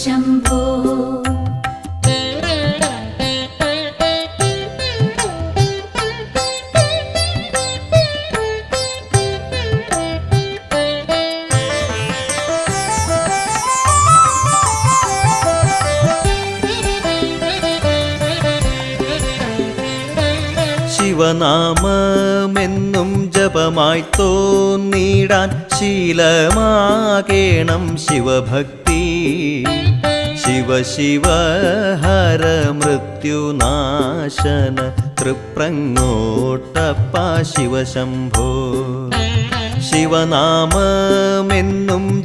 Shambho. ശിവനാമമെന്നും ജപമായി തോന്നിടാൻ ശീലമാകേണം ശിവഭക്തി. Shiva Shiva Hara മൃത്യുനാശന തൃപ്രങ്ങോട്ടപ്പ Shiva Shambho. ശിവനാമമെന്നും